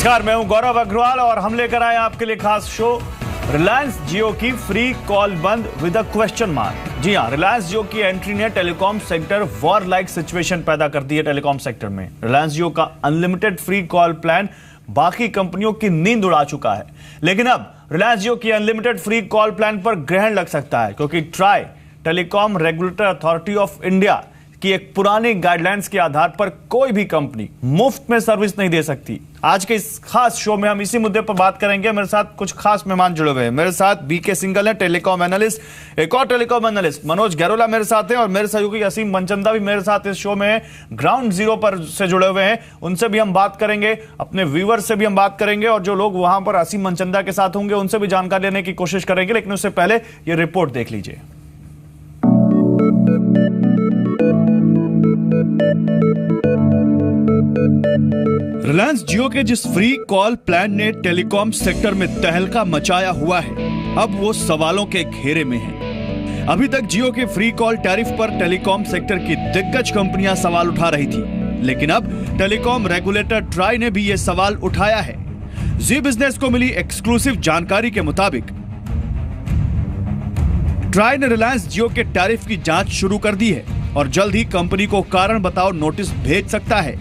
नमस्कार, मैं हूं गौरव अग्रवाल और हम लेकर आए आपके लिए खास शो रिलायंस जियो की फ्री कॉल बंद विद अ क्वेश्चन मार्क। जी हां, रिलायंस जियो की एंट्री ने telecom sector war like situation पैदा कर दी है। टेलीकॉम सेक्टर में रिलायंस जियो का अनलिमिटेड फ्री कॉल प्लान बाकी कंपनियों की नींद उड़ा चुका है, लेकिन अब रिलायंस जियो की अनलिमिटेड फ्री कॉल प्लान पर ग्रहण लग सकता है, क्योंकि try telecom regulator authority of India कि एक पुरानी गाइडलाइंस के आधार पर कोई भी कंपनी मुफ्त में सर्विस नहीं दे सकती। आज के इस खास शो में हम इसी मुद्दे पर बात करेंगे। मेरे साथ कुछ खास मेहमान जुड़े हुए हैं। मेरे साथ बीके सिंगल है, टेलीकॉम एनालिस्ट। एक और टेलीकॉम एनालिस्ट मनोज गैरोला मेरे साथ हैं और मेरे सहयोगी असीम मनचंदा भी मेरे साथ इस शो में ग्राउंड जीरो पर से जुड़े हुए हैं। उनसे भी हम बात करेंगे, अपने व्यूअर्स से भी हम बात करेंगे और जो लोग वहां पर असीम मनचंदा के साथ होंगे उनसे भी जानकारी लेने की कोशिश करेंगे। लेकिन उससे पहले ये रिपोर्ट देख लीजिए। रिलायंस जियो के जिस फ्री कॉल प्लान ने टेलीकॉम सेक्टर में तहलका मचाया हुआ है, अब वो सवालों के घेरे में है। अभी तक जियो के फ्री कॉल टैरिफ पर टेलीकॉम सेक्टर की दिग्गज कंपनियां सवाल उठा रही थी, लेकिन अब टेलीकॉम रेगुलेटर ट्राई ने भी ये सवाल उठाया है। जी बिजनेस को मिली एक्सक्लूसिव जानकारी के मुताबिक ट्राई ने रिलायंस जियो के टैरिफ की जांच शुरू कर दी है और जल्द ही कंपनी को कारण बताओ नोटिस भेज सकता है।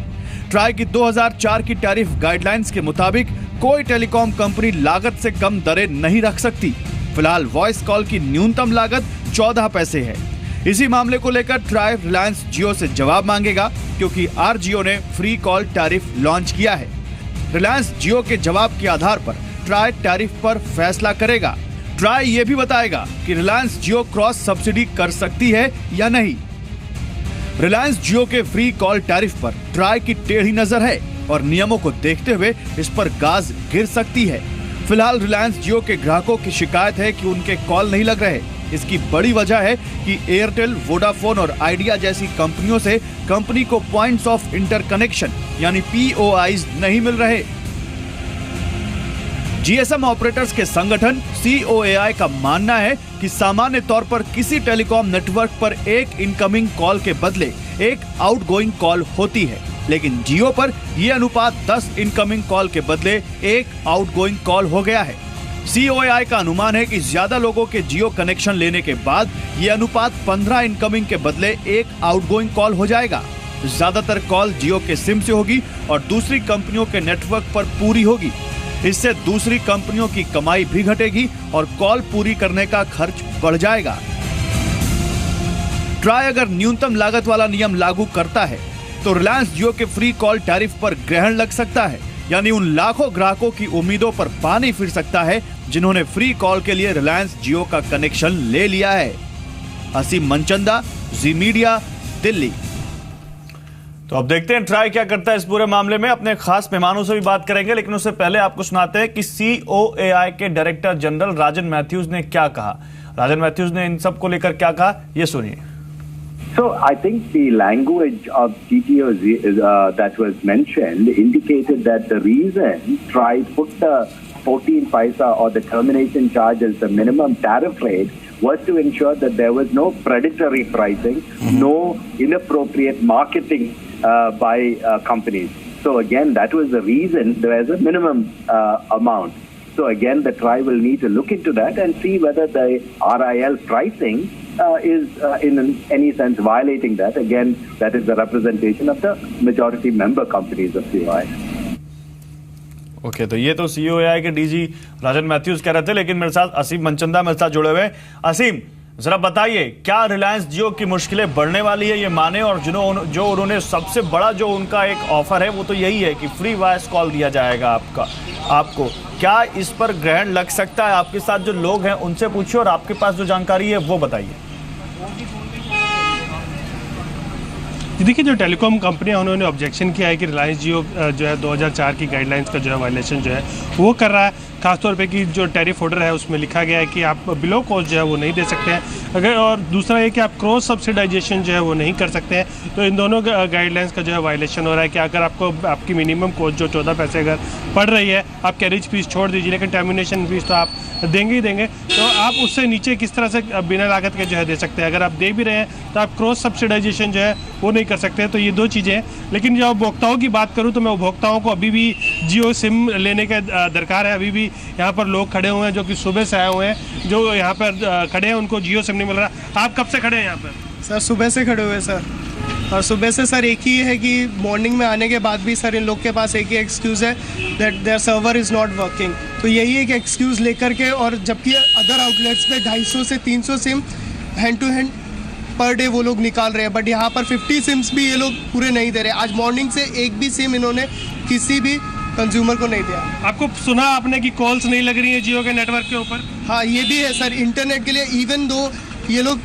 ट्राई की 2004 की टैरिफ गाइडलाइंस के मुताबिक कोई टेलीकॉम कंपनी लागत से कम दरें नहीं रख सकती। फिलहाल वॉइस कॉल की न्यूनतम लागत 14 पैसे है। इसी मामले को लेकर ट्राई रिलायंस जियो से जवाब मांगेगा, क्योंकि आरजीओ ने फ्री कॉल टैरिफ लॉन्च किया है। रिलायंस जियो के जवाब के आधार पर ट्राई टैरिफ पर फैसला करेगा। ट्राई ये भी बताएगा कि रिलायंस जियो क्रॉस सब्सिडी कर सकती है या नहीं। रिलायंस जियो के फ्री कॉल टैरिफ पर ट्राई की टेढ़ी नजर है और नियमों को देखते हुए इस पर गाज गिर सकती है। फिलहाल रिलायंस जियो के ग्राहकों की शिकायत है कि उनके कॉल नहीं लग रहे। इसकी बड़ी वजह है कि एयरटेल, वोडाफोन और आइडिया जैसी कंपनियों से कंपनी को पॉइंट्स ऑफ इंटरकनेक्शन यानी POIs नहीं मिल रहे। जीएसएम ऑपरेटर्स के संगठन COAI का मानना है कि सामान्य तौर पर किसी टेलीकॉम नेटवर्क पर एक इनकमिंग कॉल के बदले एक आउटगोइंग कॉल होती है, लेकिन जियो पर यह अनुपात 10 इनकमिंग कॉल के बदले एक आउटगोइंग कॉल हो गया है। COAI का अनुमान है कि ज्यादा लोगों के जियो कनेक्शन लेने के बाद यह अनुपात 15 इनकमिंग के बदले एक आउटगोइंग कॉल हो जाएगा। ज्यादातर कॉल जियो के सिम से होगी और दूसरी कंपनियों के नेटवर्क पर पूरी होगी। इससे दूसरी कंपनियों की कमाई भी घटेगी और कॉल पूरी करने का खर्च बढ़ जाएगा। ट्राई अगर न्यूनतम लागत वाला नियम लागू करता है तो रिलायंस जियो के फ्री कॉल टैरिफ पर ग्रहण लग सकता है, यानी उन लाखों ग्राहकों की उम्मीदों पर पानी फिर सकता है जिन्होंने फ्री कॉल के लिए रिलायंस जियो का कनेक्शन ले लिया है। असीम मनचंदा, जी मीडिया, दिल्ली। तो अब देखते हैं ट्राई क्या करता है इस पूरे मामले में। अपने खास मेहमानों से भी बात करेंगे, लेकिन उससे पहले आपको सुनाते हैं कि COAI के डायरेक्टर जनरल राजन मैथ्यूज ने क्या कहा। राजन मैथ्यूज ने इन सब को लेकर क्या कहा, ये सुनिए। So I think the language of TTO that was mentioned indicated that the reason TRAI put the 14 paisa or the termination charge as the minimum tariff rate was to ensure that there was no predatory pricing, no inappropriate marketing by companies. So again, that was the reason there was a minimum amount. So again, the TRAI will need to look into that and see whether the RIL pricing is in any sense violating that. Again, that is the representation of the majority member companies of COAI. Okay, तो ये तो COAI के DG राजन Mathews कह रहे थे, लेकिन मेरे साथ असीम मनचंदा मेरे साथ जुड़े हुए हैं। असीम, जरा बताइए, क्या रिलायंस जियो की मुश्किलें बढ़ने वाली है ये माने, और जो उन्होंने सबसे बड़ा जो उनका एक ऑफर है वो तो यही है कि फ्री वॉइस कॉल दिया जाएगा आपको, क्या इस पर ग्रहण लग सकता है? आपके साथ जो लोग हैं उनसे पूछिए और आपके पास जो जानकारी है वो बताइए। देखिए, जो टेलीकॉम कंपनियां उन्होंने ऑब्जेक्शन किया है कि रिलायंस जियो जो है 2004 की गाइडलाइंस का जो है वायलेशन जो है वो कर रहा है। खासतौर पे कि जो टैरिफ ऑर्डर है उसमें लिखा गया है कि आप बिलो कॉस्ट जो है वो नहीं दे सकते हैं, अगर और दूसरा ये कि आप क्रॉस सब्सिडाइजेशन जो है वो नहीं कर सकते हैं। तो इन दोनों गाइडलाइंस का जो है वायलेशन हो रहा है कि अगर आपको आपकी मिनिमम कॉस्ट जो 14 पैसे अगर पड़ रही है, आप कैरेज फीस छोड़ दीजिए, लेकिन टर्मिनेशन फीस तो आप देंगे ही देंगे, तो आप उससे नीचे किस तरह से बिना लागत के जो है दे सकते हैं। अगर आप दे भी रहे हैं तो आप क्रॉस सब्सिडाइजेशन जो है वो नहीं कर सकते। तो ये दो चीज़ें हैं। लेकिन जब उपभोक्ताओं की बात करूँ तो मैं उपभोक्ताओं को अभी भी जियो सिम लेने का दरकार है। अभी भी यहाँ पर लोग खड़े हुए हैं जो कि सुबह से आए हुए हैं, जो यहाँ पर खड़े हैं, उनको जियो सिम नहीं मिल रहा। आप कब से खड़े हैं यहाँ पर? सर सुबह से खड़े हुए सर, और सुबह से सर एक ही है कि मॉर्निंग में आने के बाद भी सर इन लोग के पास एक ही एक्सक्यूज़ है that there server is not working. तो यही एक एक्सक्यूज़ लेकर के, और जबकि अदर आउटलेट्स पे 250 से 300 sim hand to hand per day वो लोग निकाल रहे हैं, बट यहाँ पर 50 सिम्स भी ये लोग पूरे नहीं दे रहे। आज मॉर्निंग से एक भी सिम इन्होंने किसी भी कंज्यूमर को नहीं दिया। आपको सुना आपने कि कॉल्स नहीं लग रही है जियो के नेटवर्क के ऊपर? हाँ, ये भी है सर। इंटरनेट के लिए इवन दो ये लोग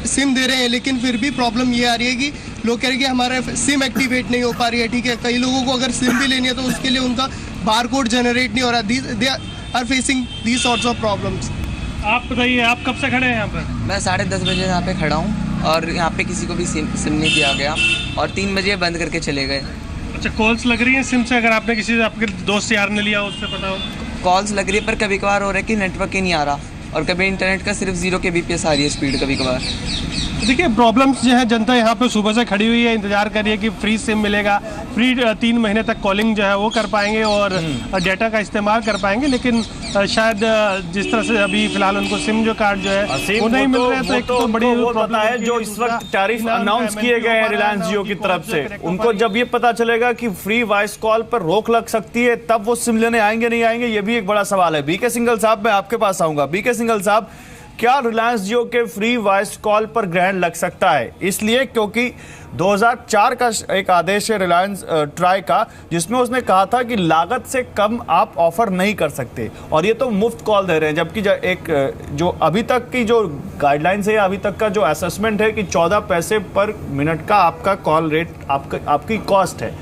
सिम दे रहे हैं, लेकिन फिर भी प्रॉब्लम ये आ रही है कि लोग कह रहे हैं कि हमारा सिम एक्टिवेट नहीं हो पा रही है। ठीक है, कई लोगों को अगर सिम भी लेनी है तो उसके लिए उनका बार कोड जनरेट नहीं हो रहा। They are facing these sorts of problems. आप बताइए, आप कब से खड़े हैं यहाँ पर? मैं 10:30 बजे यहाँ पे खड़ा हूँ और यहाँ पे किसी को भी सिम नहीं दिया गया और 3 बजे बंद करके चले गए। अच्छा, कॉल्स लग रही हैं सिम से? अगर आपने किसी से आपके दोस्त यार ने लिया उससे पता हो? कॉल्स लग रही है, पर कभी कभार हो रहा है कि नेटवर्क ही नहीं आ रहा, और कभी इंटरनेट का सिर्फ 0 kbps आ रही है स्पीड कभी कभार। देखिए, प्रॉब्लम्स जो है, जनता यहाँ पे सुबह से खड़ी हुई है, इंतजार कर रही है कि फ्री सिम मिलेगा, फ्री 3 महीने तक कॉलिंग जो है वो कर पाएंगे और डाटा का इस्तेमाल कर पाएंगे। लेकिन शायद जिस तरह से अभी फिलहाल उनको सिम जो कार्ड जो है वो नहीं मिल रहे हैं, तो एक तो बड़ी पता है जो इस वक्त टैरिफ अनाउंस किए गए हैं रिलायंस जियो की तरफ से, उनको जब ये पता चलेगा कि फ्री वॉइस कॉल पर रोक लग सकती है, तब वो सिम लेने आएंगे नहीं आएंगे, ये भी एक बड़ा सवाल है। बीके सिंघल साहब, मैं आपके पास आऊंगा। बीके सिंघल साहब, क्या रिलायंस जियो के फ्री वॉइस कॉल पर ग्रहण लग सकता है? इसलिए क्योंकि 2004 का एक आदेश है रिलायंस ट्राई का, जिसमें उसने कहा था कि लागत से कम आप ऑफर नहीं कर सकते, और ये तो मुफ्त कॉल दे रहे हैं। जबकि एक जो अभी तक की जो गाइडलाइंस है, अभी तक का जो असेसमेंट है कि 14 पैसे पर मिनट का आपका कॉल रेट आपकी कॉस्ट है।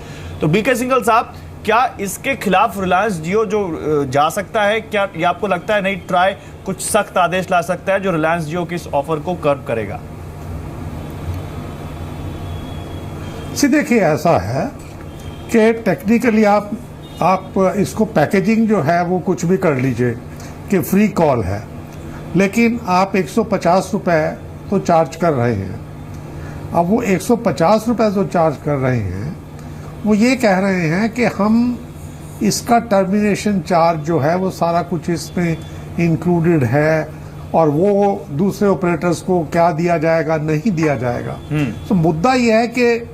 तो बीके सिंघल साहब, क्या इसके खिलाफ रिलायंस जियो जो जा सकता है? क्या ये आपको लगता है नहीं ट्राई कुछ सख्त आदेश ला सकता है जो रिलायंस जियो की इस ऑफर को कर्व करेगा? देखिए, ऐसा है कि टेक्निकली आप इसको पैकेजिंग जो है वो कुछ भी कर लीजिए कि फ्री कॉल है, लेकिन आप 150 रुपए तो चार्ज कर रहे हैं। अब वो 150 रुपए जो चार्ज कर रहे हैं, वो ये कह रहे हैं कि हम इसका टर्मिनेशन चार्ज जो है वो सारा कुछ इसमें इंक्लूडेड है, और वो दूसरे ऑपरेटर्स को क्या दिया जाएगा, नहीं दिया जाएगा। तो मुद्दा ये है कि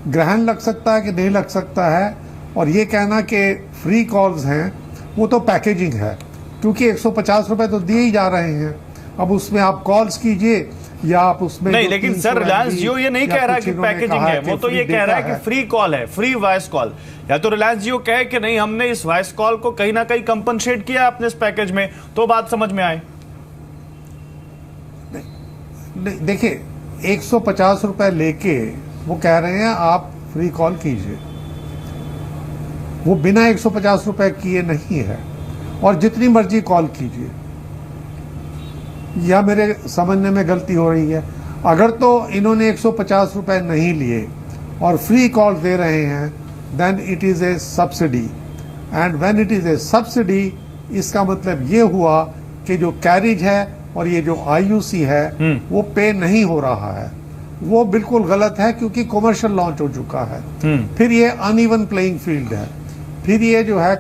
ग्रहण लग सकता है कि नहीं लग सकता है, और ये कहना कि फ्री कॉल्स हैं वो तो पैकेजिंग है, क्योंकि 150 रुपए तो दिए ही जा रहे हैं। अब उसमें आप कॉल्स कीजिए या आप उसमें नहीं, लेकिन सर रिलायंस जियो ये नहीं कह रहा कि पैकेजिंग है, वो तो ये कह रहा है कि फ्री कॉल है, फ्री वॉइस कॉल। या तो रिलायंस जियो कहे कि नहीं, हमने इस वॉइस कॉल को कहीं ना कहीं कंपनसेट किया अपने इस पैकेज में, तो बात समझ में आए। नहीं, देखिए, 150 रुपए लेके वो कह रहे हैं आप फ्री कॉल कीजिए, वो बिना 150 रुपए किए नहीं है, और जितनी मर्जी कॉल कीजिए। या मेरे समझने में गलती हो रही है? अगर तो इन्होंने 150 रुपए नहीं लिए और फ्री कॉल दे रहे हैं, then it is a subsidy, and when it is a subsidy, इसका मतलब ये हुआ कि जो कैरिज है और ये जो आईयूसी है वो पे नहीं हो रहा है। वो बिल्कुल गलत है, क्योंकि कॉमर्शियल लॉन्च हो चुका है। फिर ये अनइवन प्लेइंग फील्ड है, फिर ये जो है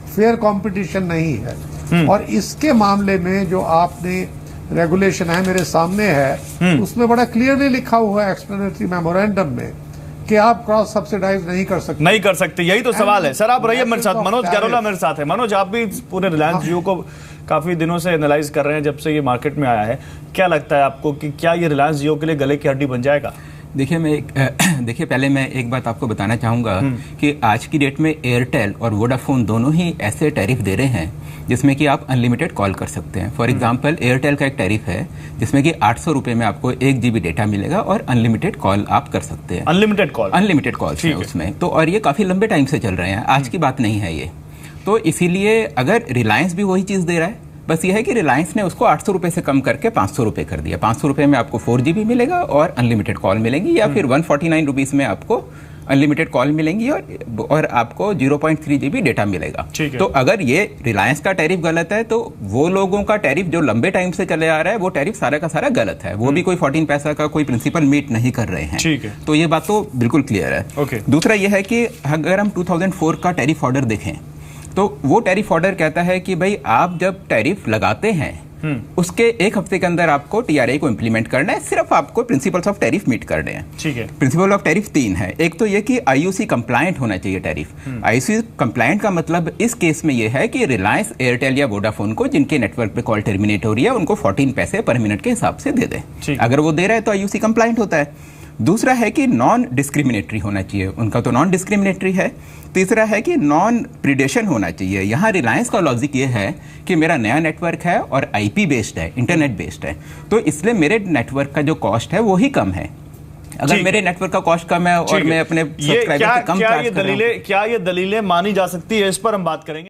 फेयर कंपटीशन नहीं है। और इसके मामले में जो आपने रेगुलेशन है मेरे सामने है, उसमें बड़ा क्लियरली लिखा हुआ है एक्सप्लेनेटरी मेमोरेंडम में कि आप क्रॉस सब्सिडाइज नहीं कर सकते। यही तो सवाल है। सर, आप रहिए मेरे साथ, मनोज गैरोला मेरे साथ है। मनोज, आप भी पूरे रिलायंस जियो को काफी दिनों से एनालाइज कर रहे हैं जब से ये मार्केट में आया है। क्या लगता है आपको कि क्या ये रिलायंस जियो के लिए गले की हड्डी बन जाएगा? देखिए, पहले मैं एक बात आपको बताना चाहूँगा कि आज की डेट में एयरटेल और वोडाफोन दोनों ही ऐसे टैरिफ दे रहे हैं जिसमें कि आप अनलिमिटेड कॉल कर सकते हैं। फॉर एग्जांपल, एयरटेल का एक टैरिफ है जिसमें कि 800 रुपये में आपको 1 GB डेटा मिलेगा और अनलिमिटेड कॉल आप कर सकते हैं। अनलिमिटेड कॉल है उसमें तो, और ये काफ़ी लंबे टाइम से चल रहे हैं, आज की बात नहीं है ये। तो इसीलिए अगर रिलायंस भी वही चीज़ दे रहा है, बस ये है कि रिलायंस ने उसको 800 रुपये से कम करके 500 रुपये कर दिया। 500 रुपये में आपको 4GB मिलेगा और अनलिमिटेड कॉल मिलेंगी, या फिर 149 रुपीज़ में आपको अनलिमिटेड कॉल मिलेंगी और आपको 0.3GB डेटा मिलेगा। तो अगर ये रिलायंस का टैरिफ गलत है तो वो लोगों का टैरिफ जो लंबे टाइम से चले आ रहा है वो टैरिफ सारा का सारा गलत है। वो भी कोई 14 पैसा का कोई प्रिंसिपल मीट नहीं कर रहे हैं। ठीक है, तो ये बात तो बिल्कुल क्लियर है। ओके। दूसरा ये है कि अगर हम 2004 का टैरिफ ऑर्डर देखें तो वो टैरिफ ऑर्डर कहता है कि भाई आप जब टैरिफ लगाते हैं उसके एक हफ्ते के अंदर आपको टीआरए को इंप्लीमेंट करना है, सिर्फ आपको प्रिंसिपल्स ऑफ टैरिफ मीट करने हैं। ठीक है। प्रिंसिपल ऑफ टैरिफ 3 है। एक तो ये कि आईयूसी कंप्लायंट होना चाहिए टैरिफ। आईयूसी कंप्लायंट का मतलब इस केस में ये है कि रिलायंस, एयरटेल या वोडाफोन को जिनके नेटवर्क पे कॉल टर्मिनेट हो रही है उनको 14 पैसे पर मिनट के हिसाब से दे दें। अगर वो दे रहा है तो आईयूसी कंप्लायंट होता है। दूसरा है कि नॉन डिस्क्रिमिनेटरी होना चाहिए, उनका तो नॉन डिस्क्रिमिनेटरी है। तीसरा है कि नॉन प्रिडेशन होना चाहिए। यहाँ रिलायंस का लॉजिक ये है कि मेरा नया नेटवर्क है और आईपी बेस्ड है, इंटरनेट बेस्ड है, तो इसलिए मेरे नेटवर्क का जो कॉस्ट है वो ही कम है। अगर मेरे नेटवर्क का कॉस्ट कम है और मैं अपने सब्सक्राइबर से कम चार्ज कर रहा हूं, क्या ये दलीलें मानी जा सकती है, इस पर हम बात करेंगे।